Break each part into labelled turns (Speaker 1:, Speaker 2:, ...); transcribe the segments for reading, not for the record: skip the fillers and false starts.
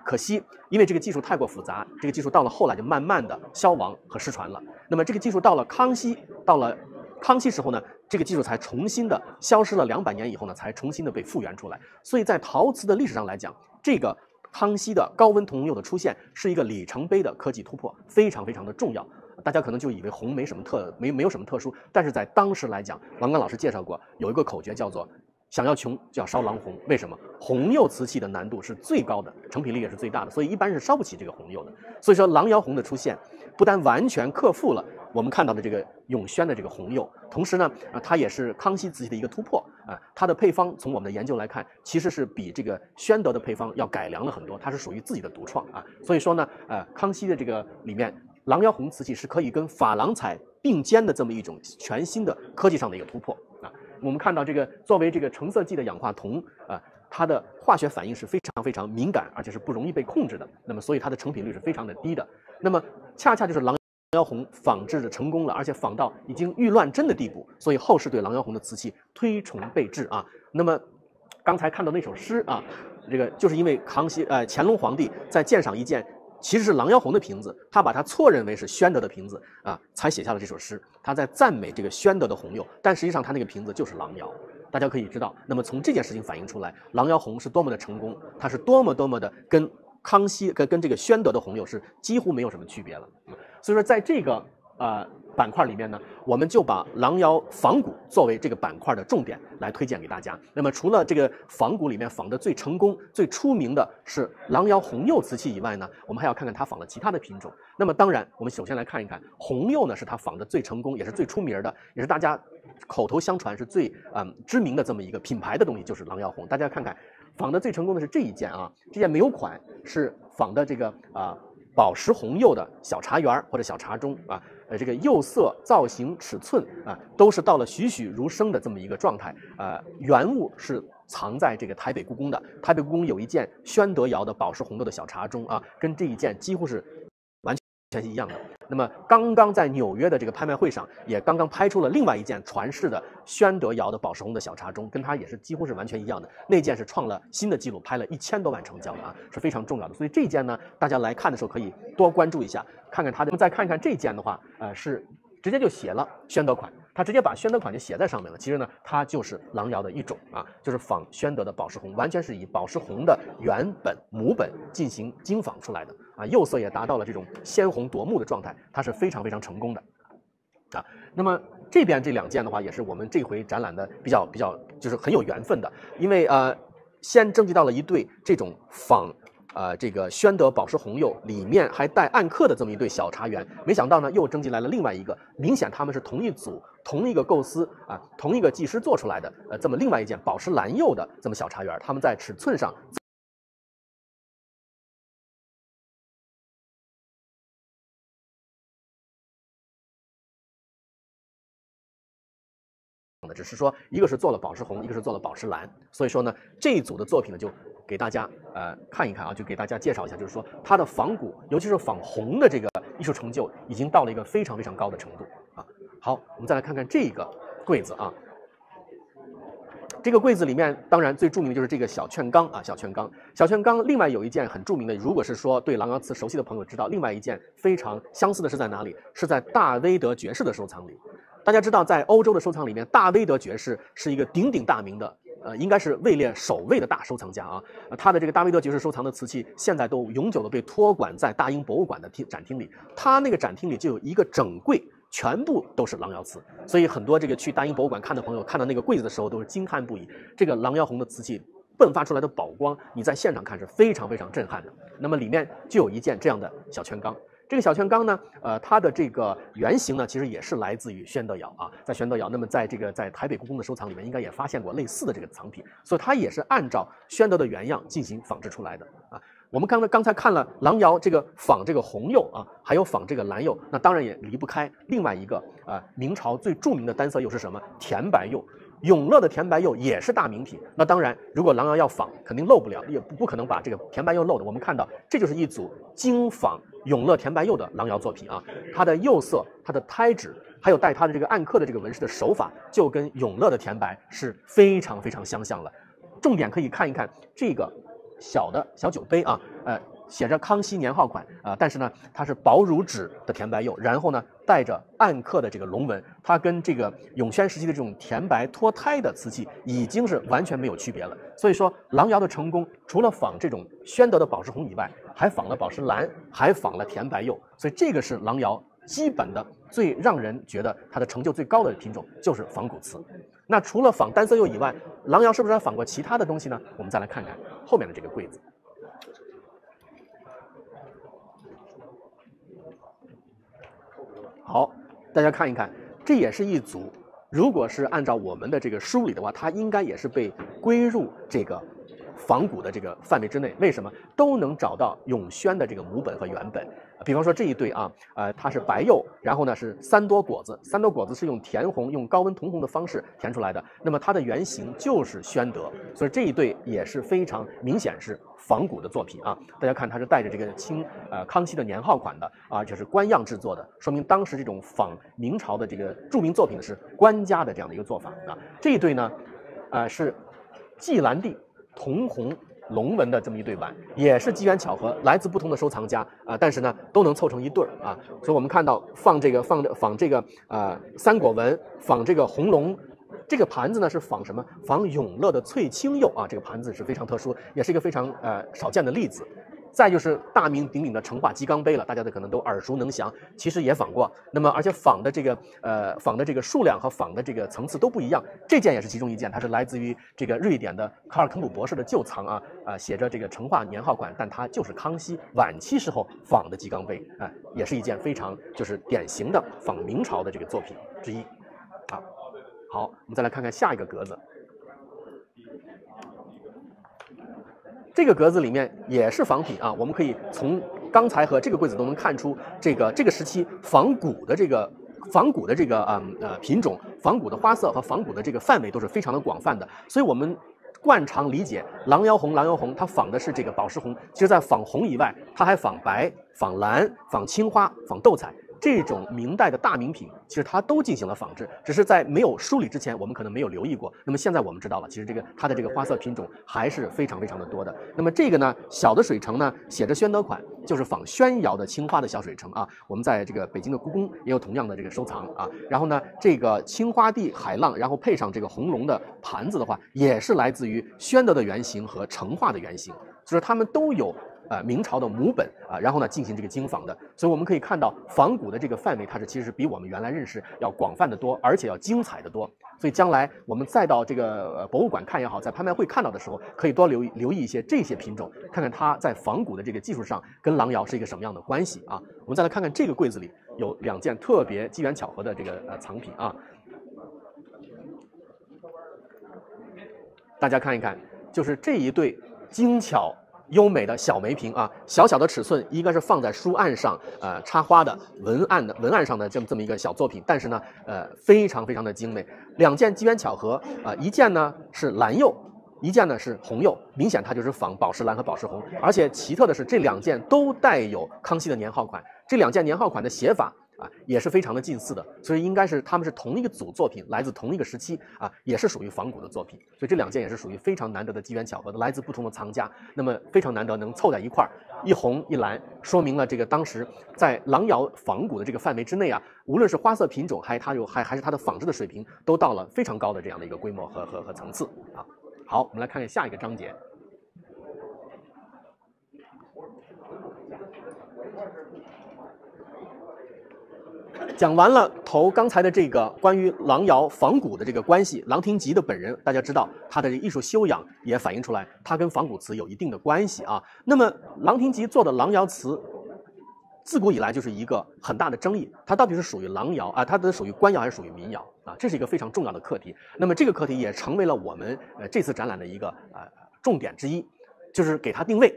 Speaker 1: 可惜因为这个技术太过复杂，这个技术到了后来就慢慢的消亡和失传了。那么这个技术到了康熙时候呢，这个技术才重新的消失了200年以后呢，才重新的被复原出来。所以在陶瓷的历史上来讲，这个康熙的高温铜釉的出现是一个里程碑的科技突破，非常非常的重要。大家可能就以为红没有什么特殊，但是在当时来讲，王刚老师介绍过，有一个口诀叫做想要穷就要烧狼红。为什么？红釉瓷器的难度是最高的，成品率也是最大的，所以一般是烧不起这个红釉的。所以说狼窑红的出现，不但完全克服了我们看到的这个永宣的这个红釉，同时呢，它也是康熙瓷器的一个突破啊。它的配方从我们的研究来看，其实是比这个宣德的配方要改良了很多，它是属于自己的独创啊。所以说呢，康熙的这个里面，狼窑红瓷器是可以跟珐琅彩并肩的这么一种全新的科技上的一个突破啊。我们看到这个作为这个成色剂的氧化铜它的化学反应是非常非常敏感，而且是不容易被控制的。那么所以它的成品率是非常的低的。那么恰恰就是狼窑红仿制的成功了，而且仿到已经欲乱真的地步，所以后世对狼窑红的瓷器推崇备至啊。那么刚才看到那首诗啊，这个就是因为乾隆皇帝在鉴赏一件其实是狼窑红的瓶子，他把它错认为是宣德的瓶子啊，才写下了这首诗。他在赞美这个宣德的红釉，但实际上他那个瓶子就是狼窑。大家可以知道，那么从这件事情反映出来，狼窑红是多么的成功，它是多么的跟康熙跟这个宣德的红釉是几乎没有什么区别了。所以说在这个板块里面呢，我们就把狼窑仿古作为这个板块的重点来推荐给大家。那么除了这个仿古里面仿的最成功、最出名的是狼窑红釉瓷器以外呢，我们还要看看它仿了其他的品种。那么当然，我们首先来看一看红釉呢，是它仿的最成功，也是最出名的，也是大家口头相传是最知名的这么一个品牌的东西，就是狼窑红。大家看看仿的最成功的是这一件啊，这件没有款是仿的这个宝石红釉的小茶园或者小茶盅啊，这个釉色、造型、尺寸啊，都是到了栩栩如生的这么一个状态。原物是藏在这个台北故宫的，台北故宫有一件宣德窑的宝石红釉的小茶盅啊，跟这一件几乎是完全一样的。那么刚刚在纽约的这个拍卖会上，也刚刚拍出了另外一件传世的宣德窑的宝石红的小茶盅，跟它也是几乎是完全一样的。那件是创了新的纪录，拍了1000多万成交的啊，是非常重要的。所以这件呢，大家来看的时候可以多关注一下，看看它的。再看看这件的话，是直接就写了宣德款，它直接把宣德款就写在上面了。其实呢，它就是狼窑的一种啊，就是仿宣德的宝石红，完全是以宝石红的原本母本进行精仿出来的啊，釉色也达到了这种鲜红夺目的状态，它是非常非常成功的啊。那么这边这2件的话，也是我们这回展览的比较就是很有缘分的，因为先征集到了一对这种仿这个宣德宝石红釉里面还带暗刻的这么一对小茶园，没想到呢又征集来了另外一个，明显他们是同一组、同一个构思啊、同一个技师做出来的这么另外一件宝石蓝釉的这么小茶园，他们在尺寸上只是说一个是做了宝石红，一个是做了宝石蓝，所以说呢这一组的作品呢就给大家看一看啊，就给大家介绍一下，就是说它的仿古，尤其是仿红的这个艺术成就已经到了一个非常非常高的程度啊。好，我们再来看看这个柜子啊，这个柜子里面当然最著名的就是这个小券缸啊，小券缸。另外有一件很著名的，如果是说对狼窑瓷熟悉的朋友知道，另外一件非常相似的是在哪里？是在大威德爵士的收藏里。大家知道，在欧洲的收藏里面，大威德爵士是一个鼎鼎大名的，应该是位列首位的大收藏家啊。他的这个大威德爵士收藏的瓷器，现在都永久的被托管在大英博物馆的展厅里。他那个展厅里就有一个整柜，全部都是狼窑瓷，所以很多这个去大英博物馆看的朋友，看到那个柜子的时候都是惊叹不已。这个狼窑红的瓷器迸发出来的宝光，你在现场看是非常非常震撼的。那么里面就有一件这样的小券缸。这个小券缸呢，它的这个原型呢，其实也是来自于宣德窑啊，在宣德窑。那么在台北故宫的收藏里面，应该也发现过类似的这个藏品，所以它也是按照宣德的原样进行仿制出来的啊。我们刚才看了狼窑这个仿这个红釉啊，还有仿这个蓝釉，那当然也离不开另外一个明朝最著名的单色釉是什么？甜白釉。永乐的甜白釉也是大名品，那当然，如果狼窑要仿，肯定漏不了，也不可能把这个甜白釉漏的。我们看到，这就是一组精仿永乐甜白釉的狼窑作品啊，它的釉色、它的胎质，还有带它的这个暗刻的这个纹饰的手法，就跟永乐的甜白是非常非常相像了。重点可以看一看这个小酒杯啊，写着康熙年号款但是呢它是薄如纸的甜白釉，然后呢带着暗刻的这个龙纹，它跟这个永宣时期的这种甜白脱胎的瓷器已经是完全没有区别了。所以说郎窑的成功，除了仿这种宣德的宝石红以外，还仿了宝石蓝，还仿了甜白釉，所以这个是郎窑基本的最让人觉得它的成就最高的品种，就是仿古瓷。那除了仿单色釉以外，郎窑是不是还仿过其他的东西呢？我们再来看看后面的这个柜子。好，大家看一看，这也是一组，如果是按照我们的这个梳理的话，它应该也是被归入这个仿古的这个范围之内。为什么？都能找到永宣的这个母本和原本。比方说这一对它是白釉，然后呢是三多果子，三多果子是用填红、用高温铜红的方式填出来的，那么它的原型就是宣德，所以这一对也是非常明显是仿古的作品大家看，它是带着这个康熙的年号款的就是官样制作的，说明当时这种仿明朝的这个著名作品是官家的这样的一个做法这一对呢是季兰地铜红龙纹的这么一对碗，也是机缘巧合，来自不同的收藏家但是呢都能凑成一对所以我们看到仿这个三果纹，仿这个红龙。这个盘子呢是仿什么？仿永乐的翠青釉这个盘子是非常特殊，也是一个非常少见的例子。再就是大名鼎鼎的成化鸡缸杯了，大家可能都耳熟能详，其实也仿过。那么而且仿的这个数量和仿的这个层次都不一样。这件也是其中一件，它是来自于这个瑞典的卡尔肯普博士的旧藏写着这个成化年号款，但它就是康熙晚期时候仿的鸡缸杯也是一件非常就是典型的仿明朝的这个作品之一好，我们再来看看下一个格子。这个格子里面也是仿品我们可以从刚才和这个柜子都能看出，这个时期仿古的这个品种、仿古的花色和仿古的这个范围都是非常的广泛的。所以我们惯常理解郎窑红，它仿的是这个宝石红，其实在仿红以外，它还仿白、仿蓝、仿青花、仿斗彩。这种明代的大名品，其实它都进行了仿制，只是在没有梳理之前，我们可能没有留意过。那么现在我们知道了，其实它的这个花色品种还是非常非常的多的。那么这个呢，小的水城呢，写着宣德款，就是仿宣窑的青花的小水城我们在这个北京的故宫也有同样的这个收藏然后呢，这个青花地海浪，然后配上这个红龙的盘子的话，也是来自于宣德的原型和成化的原型，就是它们都有。明朝的母本然后呢进行这个精仿的，所以我们可以看到仿古的这个范围，它其实比我们原来认识要广泛的多，而且要精彩的多。所以将来我们再到这个博物馆看也好，在拍卖会看到的时候，可以多留意一些这些品种，看看它在仿古的这个技术上跟郎窑是一个什么样的关系我们再来看看这个柜子里有2件特别机缘巧合的这个藏品大家看一看，就是这一对精巧优美的小梅瓶小小的尺寸，一个是放在书案上插花的文案上的这么一个小作品，但是呢非常非常的精美。2件机缘巧合一件呢是蓝釉，一件呢是红釉，明显它就是仿宝石蓝和宝石红，而且奇特的是这2件都带有康熙的年号款，这2件年号款的写法也是非常的近似的，所以应该是他们是同一个组作品，来自同一个时期也是属于仿古的作品，所以这2件也是属于非常难得的机缘巧合的，来自不同的藏家，那么非常难得能凑在一块儿，一红一蓝，说明了这个当时在郎窑仿古的这个范围之内无论是花色品种还是它的仿制的水平，都到了非常高的这样的一个规模和层次好，我们来看看下一个章节。讲完了刚才的这个关于郎窑仿古的这个关系，郎廷吉的本人大家知道，他的艺术修养也反映出来，他跟仿古瓷有一定的关系那么郎廷吉做的郎窑瓷，自古以来就是一个很大的争议，它到底是属于郎窑它属于官窑还是属于民窑这是一个非常重要的课题。那么这个课题也成为了我们这次展览的一个重点之一，就是给它定位，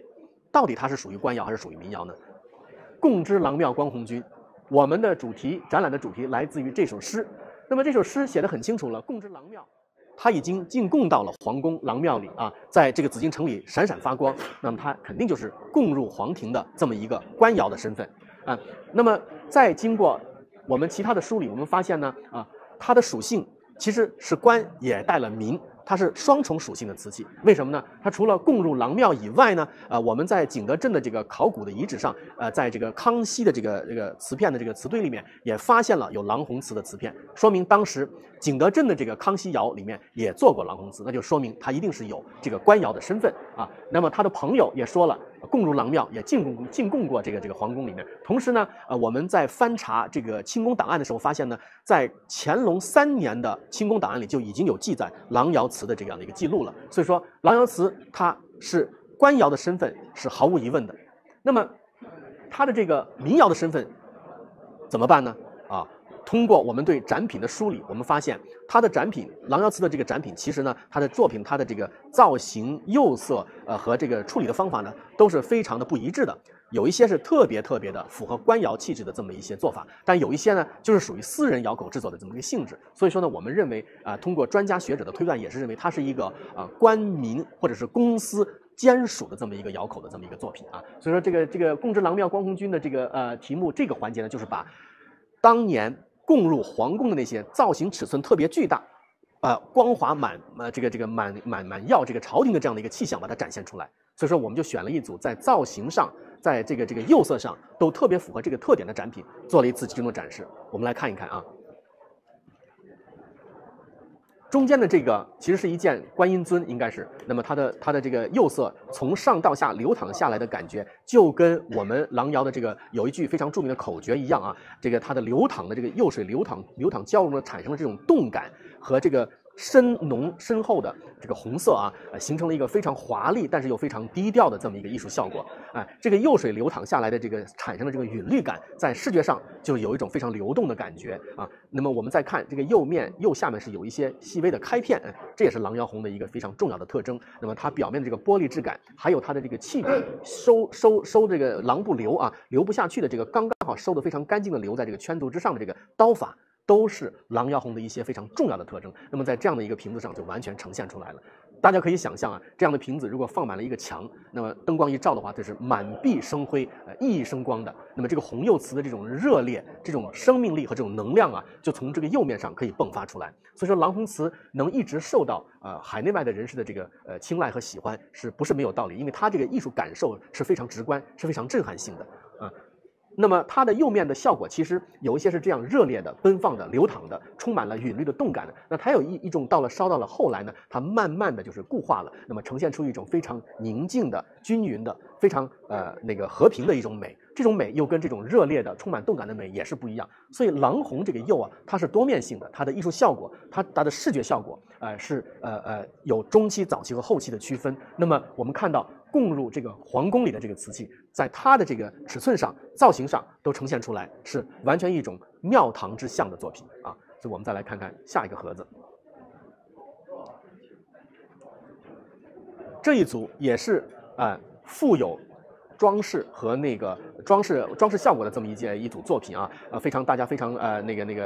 Speaker 1: 到底它是属于官窑还是属于民窑呢？共知郎庙光弘君。我们的展览的主题来自于这首诗，那么这首诗写得很清楚了，共知郎庙，它已经进贡到了皇宫郎庙里在这个紫禁城里闪闪发光，那么它肯定就是供入皇庭的这么一个官窑的身份那么再经过我们其他的梳理，我们发现呢它的属性其实是官也带了民，它是双重属性的瓷器，为什么呢？它除了供入郎庙以外呢，我们在景德镇的这个考古的遗址上，在这个康熙的这个瓷片的这个瓷堆里面，也发现了有郎红瓷的瓷片，说明当时景德镇的这个康熙窑里面也做过郎红瓷，那就说明它一定是有这个官窑的身份啊。那么他的朋友也说了，供入郎庙，也进贡过这个皇宫里面。同时呢，我们在翻查这个清宫档案的时候发现呢，在乾隆3年的清宫档案里就已经有记载郎窑瓷的这样的一个记录了。所以说，郎窑瓷它是官窑的身份是毫无疑问的。那么，它的这个民窑的身份怎么办呢？通过我们对展品的梳理，我们发现它的展品，郎窑瓷的这个展品，其实呢，它的作品，它的这个造型、釉色，和这个处理的方法呢，都是非常的不一致的。有一些是特别的符合官窑气质的这么一些做法，但有一些呢，就是属于私人窑口制作的这么一个性质。所以说呢，我们认为通过专家学者的推断，也是认为它是一个官民或者是公司兼属的这么一个窑口的这么一个作品啊。所以说这个供之郎庙光红军的这个题目这个环节呢，就是把当年供入皇宫的那些造型尺寸特别巨大，光华满耀这个朝廷的这样的一个气象，把它展现出来。所以说，我们就选了一组在造型上，在这个釉色上都特别符合这个特点的展品，做了一次集中的展示。我们来看一看啊。中间的这个其实是一件观音尊，应该是。那么它的这个釉色从上到下流淌下来的感觉，就跟我们郎窑的这个有一句非常著名的口诀一样啊。这个它的流淌的这个釉水流淌交融的产生了这种动感和这个深浓深厚的这个红色啊，形成了一个非常华丽但是又非常低调的这么一个艺术效果。这个釉水流淌下来的这个产生的这个韵律感，在视觉上就有一种非常流动的感觉啊。那么我们再看这个釉下面是有一些细微的开片，这也是郎窑红的一个非常重要的特征。那么它表面的这个玻璃质感，还有它的这个气笔收这个郎不流啊，流不下去的这个刚好收的非常干净的留在这个圈足之上的这个刀法，都是郎窑红的一些非常重要的特征。那么在这样的一个瓶子上就完全呈现出来了。大家可以想象啊，这样的瓶子如果放满了一个墙，那么灯光一照的话，这是满壁生辉，熠熠生光的。那么这个红釉瓷的这种热烈、这种生命力和这种能量啊，就从这个釉面上可以迸发出来。所以说，郎红瓷能一直受到海内外的人士的这个青睐和喜欢，是不是没有道理？因为它这个艺术感受是非常直观，是非常震撼性的啊。那么它的釉面的效果，其实有一些是这样热烈的、奔放的、流淌的，充满了韵律的动感的。那它有一种烧到了后来呢，它慢慢的就是固化了，那么呈现出一种非常宁静的、均匀的、非常和平的一种美。这种美又跟这种热烈的、充满动感的美也是不一样。所以郎红这个釉啊，它是多面性的，它的艺术效果，它的视觉效果，是有中期、早期和后期的区分。那么我们看到供入这个皇宫里的这个瓷器，在它的这个尺寸上、造型上都呈现出来，是完全一种庙堂之象的作品啊。所以我们再来看看下一个盒子，这一组也是富有装饰和那个装饰效果的这么一组作品啊，大家非常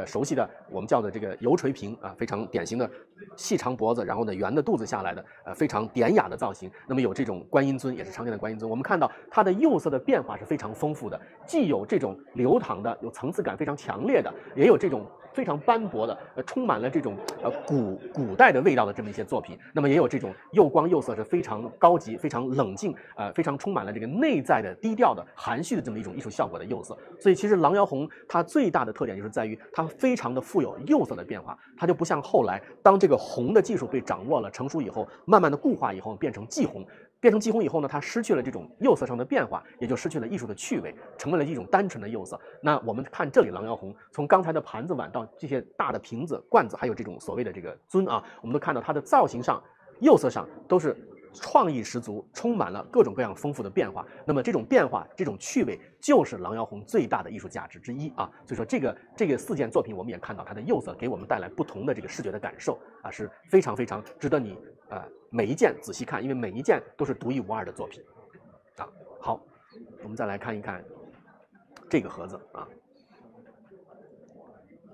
Speaker 1: 熟悉的，我们叫的这个油锤瓶啊，非常典型的细长脖子，然后呢圆的肚子下来的，非常典雅的造型。那么有这种观音尊，也是常见的观音尊。我们看到它的釉色的变化是非常丰富的，既有这种流淌的、有层次感非常强烈的，也有这种非常斑驳的，充满了这种古代的味道的这么一些作品。那么也有这种釉光釉色是非常高级、非常冷静，非常充满了这个内在的低调的含蓄的这么一种艺术效果的釉色。所以其实郎窑红它最大的特点就是在于它非常的富有釉色的变化，它就不像后来当这个红的技术被掌握了、成熟以后，慢慢的固化以后变成霁红。变成霁红以后呢，它失去了这种釉色上的变化，也就失去了艺术的趣味，成为了一种单纯的釉色。那我们看这里郎窑红，从刚才的盘子碗到这些大的瓶子、罐子，还有这种所谓的这个尊啊，我们都看到它的造型上、釉色上都是创意十足，充满了各种各样丰富的变化。那么这种变化、这种趣味，就是郎窑红最大的艺术价值之一啊。所以说这个4件作品，我们也看到它的釉色给我们带来不同的这个视觉的感受啊，是非常非常值得你每一件仔细看，因为每一件都是独一无二的作品啊。好，我们再来看一看这个盒子啊，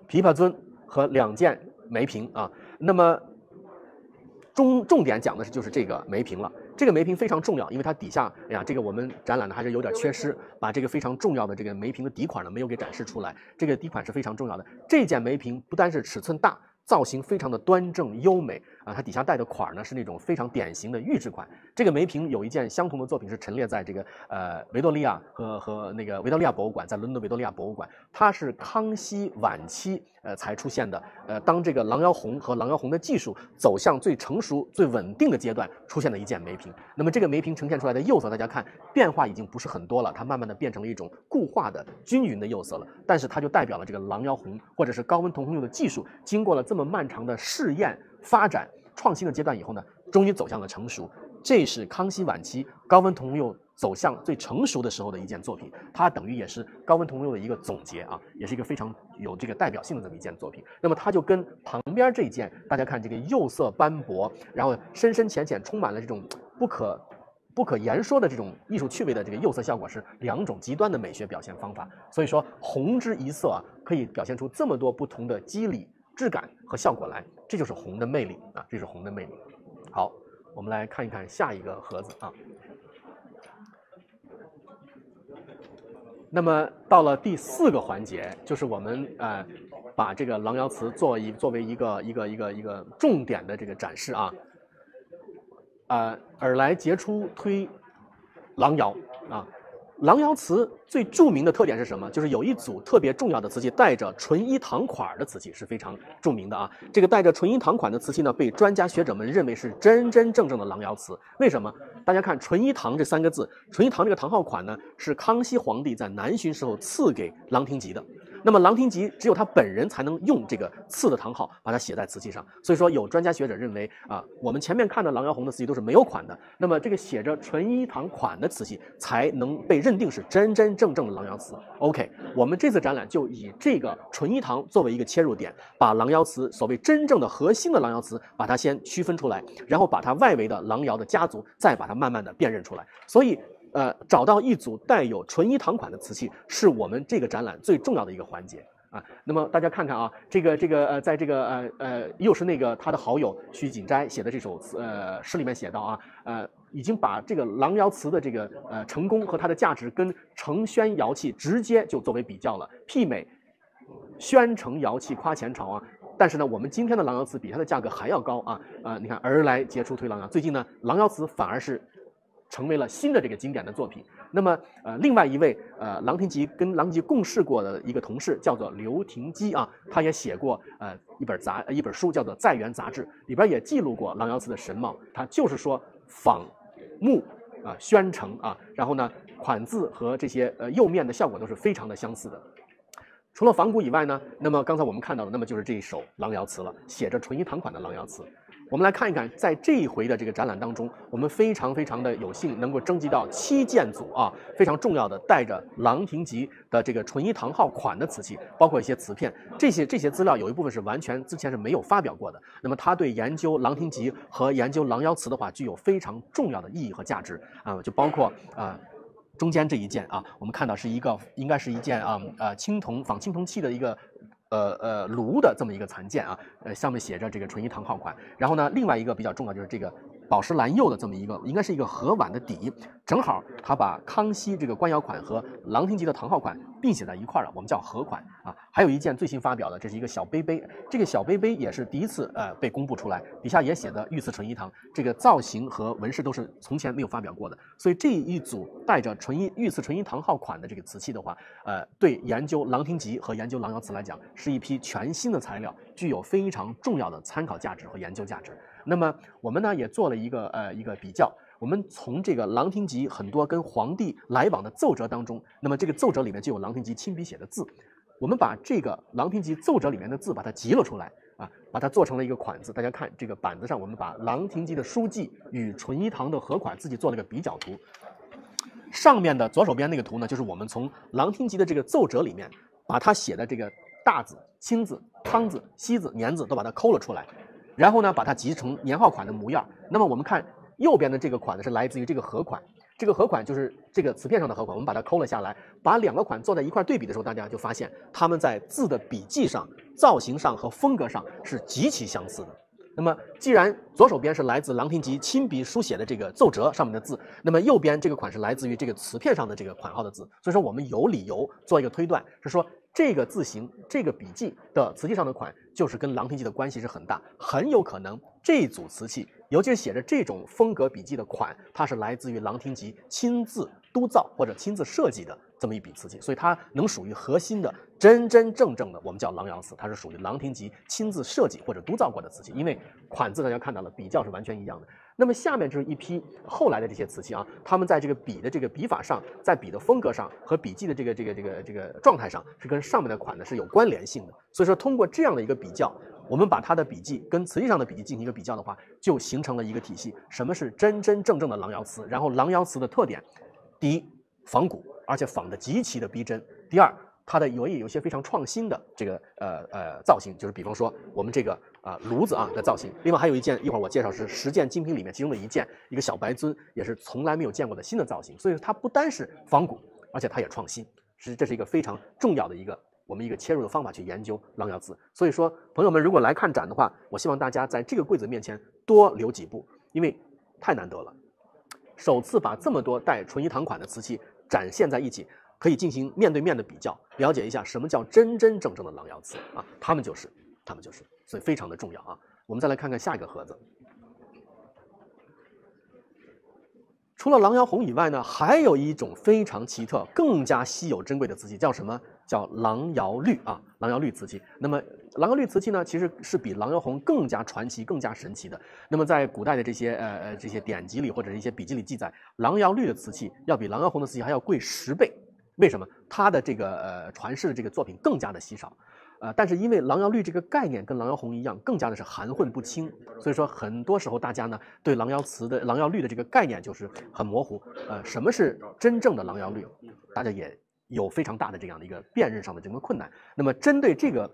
Speaker 1: 琵琶尊和2件梅瓶啊。那么重点讲的就是这个梅瓶了。这个梅瓶非常重要，因为它底下，这个我们展览的还是有点缺失，把这个非常重要的这个梅瓶的底款呢没有给展示出来。这个底款是非常重要的。这件梅瓶不单是尺寸大，造型非常的端正优美，啊，它底下带的款呢是那种非常典型的玉制款。这个梅瓶有一件相同的作品是陈列在这个维多利亚和那个维多利亚博物馆，在伦敦维多利亚博物馆，它是康熙晚期才出现的。当这个狼窑红和狼窑红的技术走向最成熟、最稳定的阶段，出现的一件梅瓶。那么这个梅瓶呈现出来的釉色，大家看变化已经不是很多了，它慢慢的变成了一种固化的均匀的釉色了。但是它就代表了这个狼窑红或者是高温铜红釉的技术，经过了这么漫长的试验、发展、创新的阶段以后呢，终于走向了成熟。这是康熙晚期高温铜釉走向最成熟的时候的一件作品，它等于也是高温铜釉的一个总结啊，也是一个非常有这个代表性的这么一件作品。那么它就跟旁边这件，大家看这个釉色斑驳，然后深深浅浅，充满了这种不可言说的这种艺术趣味的这个釉色效果，是两种极端的美学表现方法。所以说红之一色啊，可以表现出这么多不同的肌理、质感和效果来，这就是红的魅力啊，这是红的魅力。好，我们来看一看下一个盒子啊。那么到了第4个环节，就是我们把这个狼窑瓷作为一个重点的这个展示啊。尔来杰出推狼窑啊。狼窑瓷最著名的特点是什么？就是有一组特别重要的瓷器，带着纯一堂款的瓷器是非常著名的啊。这个带着纯一堂款的瓷器呢，被专家学者们认为是真真正正的狼窑瓷。为什么？大家看纯一堂这3个字，纯一堂这个堂号款呢，是康熙皇帝在南巡时候赐给郎廷吉的。那么郎廷吉只有他本人才能用这个赐的堂号把它写在瓷器上，所以说有专家学者认为啊，我们前面看的狼窑红的瓷器都是没有款的，那么这个写着纯一堂款的瓷器才能被认定是真真正正的狼窑瓷。OK， 我们这次展览就以这个纯一堂作为一个切入点，把狼窑瓷所谓真正的核心的狼窑瓷，把它先区分出来，然后把它外围的狼窑的家族再把它慢慢的辨认出来。所以找到一组带有纯一堂款的瓷器，是我们这个展览最重要的一个环节啊。那么大家看看啊，在这个又是那个他的好友徐锦斋写的这首诗里面写到啊，已经把这个狼窑瓷的这个成功和它的价值跟承宣窑器直接就作为比较了，媲美宣城窑器夸前朝啊。但是呢，我们今天的狼窑瓷比它的价格还要高啊，你看尔来杰出推狼窑，最近呢，狼窑瓷反而是成为了新的这个经典的作品。那么另外一位郎廷吉跟郎廷吉共事过的一个同事叫做刘廷基啊，他也写过一本书叫做《在元杂志》，里边也记录过狼窑瓷的神貌。他就是说仿木宣城啊，然后呢款字和这些釉面的效果都是非常的相似的。除了仿古以外呢，那么刚才我们看到的，那么就是这一首狼窑瓷了，写着纯一堂款的狼窑瓷。我们来看一看，在这一回的这个展览当中，我们非常的有幸能够征集到7件组啊，非常重要的带着郎廷吉的这个纯一堂号款的瓷器，包括一些瓷片，这些资料有一部分是完全之前是没有发表过的。那么它对研究郎廷吉和研究狼窑瓷的话，具有非常重要的意义和价值啊，就包括中间这一件啊，我们看到是应该是一件仿青铜器的一个炉的这么一个残件啊，上面写着这个纯一堂号款。然后呢，另外一个比较重要就是这个宝石蓝釉的这么一个，应该是一个合碗的底，正好它把康熙这个官窑款和郎廷吉的堂号款并写在一块了，我们叫合款啊。还有一件最新发表的，这是一个小杯杯，这个小杯杯也是第一次被公布出来，底下也写的御赐纯一堂，这个造型和纹饰都是从前没有发表过的。所以这一组带着御赐纯一堂号款的这个瓷器的话，对研究郎廷吉和研究狼窑瓷来讲，是一批全新的材料，具有非常重要的参考价值和研究价值。那么我们呢也做了一个比较，我们从这个郎廷吉很多跟皇帝来往的奏折当中，那么这个奏折里面就有郎廷吉亲笔写的字，我们把这个郎廷吉奏折里面的字把它集了出来啊，把它做成了一个款字。大家看这个板子上，我们把郎廷吉的书记与纯一堂的合款自己做了个比较图。上面的左手边那个图呢，就是我们从郎廷吉的这个奏折里面把他写的这个大字、清字、康字、西字、年字都把它抠了出来，然后呢把它集成年号款的模样。那么我们看右边的这个款呢，是来自于这个合款，这个合款就是这个瓷片上的合款，我们把它抠了下来，把两个款做在一块对比的时候，大家就发现它们在字的笔迹上、造型上和风格上是极其相似的。那么既然左手边是来自郎廷吉亲笔书写的这个奏折上面的字，那么右边这个款是来自于这个瓷片上的这个款号的字，所以说我们有理由做一个推断，是说这个字形、这个笔迹的瓷器上的款就是跟郎廷吉的关系是很大，很有可能这一组瓷器，尤其是写着这种风格笔记的款，它是来自于郎廷吉亲自督造或者亲自设计的这么一笔瓷器，所以它能属于核心的真真正正的我们叫郎窑瓷，它是属于郎廷吉亲自设计或者督造过的瓷器，因为款字大家看到了，笔教是完全一样的。那么下面就是一批后来的这些瓷器啊，他们在这个笔的这个笔法上，在笔的风格上和笔记的这个状态上，是跟上面的款呢是有关联性的。所以说，通过这样的一个比较，我们把它的笔记跟瓷器上的笔记进行一个比较的话，就形成了一个体系。什么是真真正正的郎窑瓷？然后郎窑瓷的特点，第一，仿古，而且仿的极其的逼真；第二，它的有一些非常创新的这个造型，就是比方说我们这个炉子啊的造型。另外还有一件，一会儿我介绍是10件精品里面其中的一件，一个小白尊，也是从来没有见过的新的造型。所以它不单是仿古，而且它也创新，这是一个非常重要的我们一个切入的方法去研究郎窑瓷。所以说，朋友们如果来看展的话，我希望大家在这个柜子面前多留几步，因为太难得了，首次把这么多带纯一堂款的瓷器展现在一起，可以进行面对面的比较，了解一下什么叫真真正正的郎窑瓷啊，他们就是，所以非常的重要啊。我们再来看看下一个盒子。除了郎窑红以外呢，还有一种非常奇特、更加稀有珍贵的瓷器，叫什么？叫郎窑绿啊，郎窑绿瓷器。那么郎窑绿瓷器呢，其实是比郎窑红更加传奇、更加神奇的。那么在古代的这些典籍里或者是一些笔记里记载，郎窑绿的瓷器要比郎窑红的瓷器还要贵10倍。为什么？它的这个传世的这个作品更加的稀少。但是因为郎窑绿这个概念跟郎窑红一样，更加的是含混不清，所以说很多时候大家呢对郎窑绿的这个概念就是很模糊。什么是真正的郎窑绿？大家也有非常大的这样的一个辨认上的这个困难。那么针对这个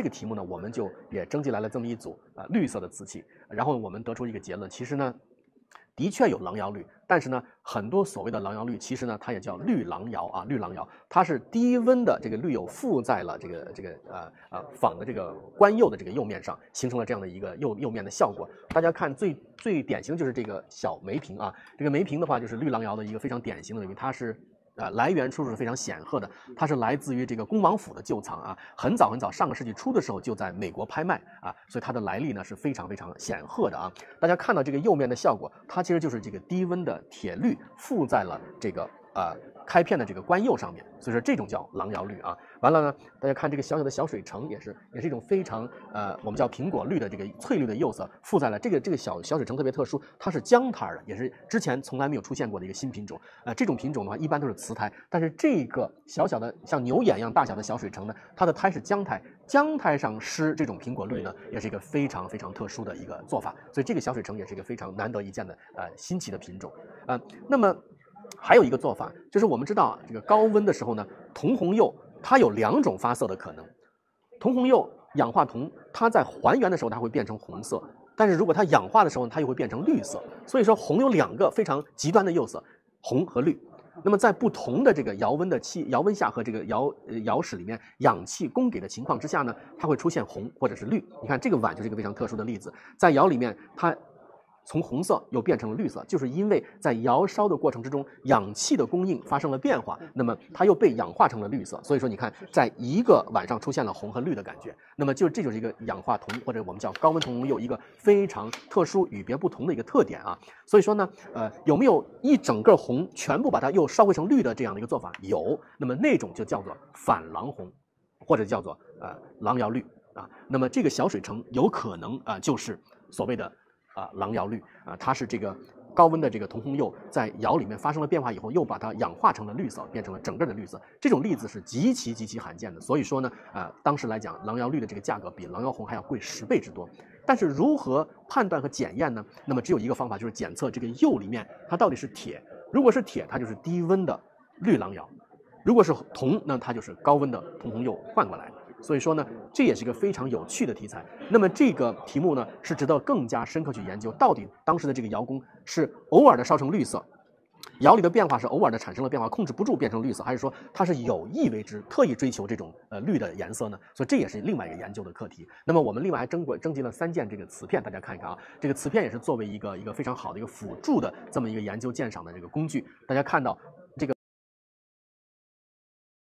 Speaker 1: 题目呢，我们就也征集来了这么一组绿色的瓷器，然后我们得出一个结论，其实呢，的确有郎窑绿，但是呢，很多所谓的郎窑绿，其实呢，它也叫绿郎窑啊，绿郎窑，它是低温的这个绿釉附在了仿的这个官釉的这个釉面上，形成了这样的一个釉面的效果。大家看最典型的就是这个小梅瓶啊，这个梅瓶的话就是绿郎窑的一个非常典型的梅瓶，它是。来源出处是非常显赫的，它是来自于这个恭王府的旧藏啊，很早上个世纪初的时候就在美国拍卖啊，所以它的来历呢是非常非常显赫的啊。大家看到这个釉面的效果，它其实就是这个低温的铁绿附在了这个开片的这个官釉上面，所以说这种叫郎窑绿啊。完了呢，大家看这个小小的小水橙，也是一种非常我们叫苹果绿的这个翠绿的釉色附在了这个小水橙特别特殊，它是姜胎的，也是之前从来没有出现过的一个新品种。这种品种的话一般都是雌胎，但是这个小小的像牛眼一样大小的小水橙呢，它的胎是姜胎，姜胎上施这种苹果绿呢，也是一个非常非常特殊的一个做法，所以这个小水橙也是一个非常难得一见的新奇的品种那么还有一个做法，就是我们知道这个高温的时候呢，铜红釉它有2种发色的可能。铜红釉氧化铜，它在还原的时候它会变成红色，但是如果它氧化的时候它又会变成绿色。所以说红有2个非常极端的釉色，红和绿。那么在不同的这个窑温下和这个窑室里面氧气供给的情况之下呢，它会出现红或者是绿。你看这个碗就是一个非常特殊的例子，在窑里面它从红色又变成了绿色，就是因为在窑烧的过程之中，氧气的供应发生了变化，那么它又被氧化成了绿色。所以说你看，在一个碗上出现了红和绿的感觉，那么这就是一个氧化铜或者我们叫高温铜红釉一个非常特殊与别不同的一个特点啊。所以说呢，有没有一整个红全部把它又烧回成绿的这样的一个做法？有，那么那种就叫做反郎红，或者叫做郎窑绿啊。那么这个小水橙有可能就是所谓的郎窑绿它是这个高温的这个铜红釉在窑里面发生了变化以后，又把它氧化成了绿色，变成了整个的绿色。这种例子是极其罕见的，所以说呢，当时来讲，郎窑绿的这个价格比郎窑红还要贵10倍之多。但是如何判断和检验呢？那么只有一个方法，就是检测这个釉里面它到底是铁。如果是铁，它就是低温的绿郎窑；如果是铜，那它就是高温的铜红釉换过来。所以说呢，这也是一个非常有趣的题材。那么这个题目呢，是值得更加深刻去研究，到底当时的这个窑工是偶尔的烧成绿色，窑里的变化是偶尔的产生了变化，控制不住变成绿色，还是说它是有意为之，特意追求这种绿的颜色呢？所以这也是另外一个研究的课题。那么我们另外还征集了3件这个瓷片，大家看一看啊，这个瓷片也是作为一个非常好的一个辅助的这么一个研究鉴赏的这个工具。大家看到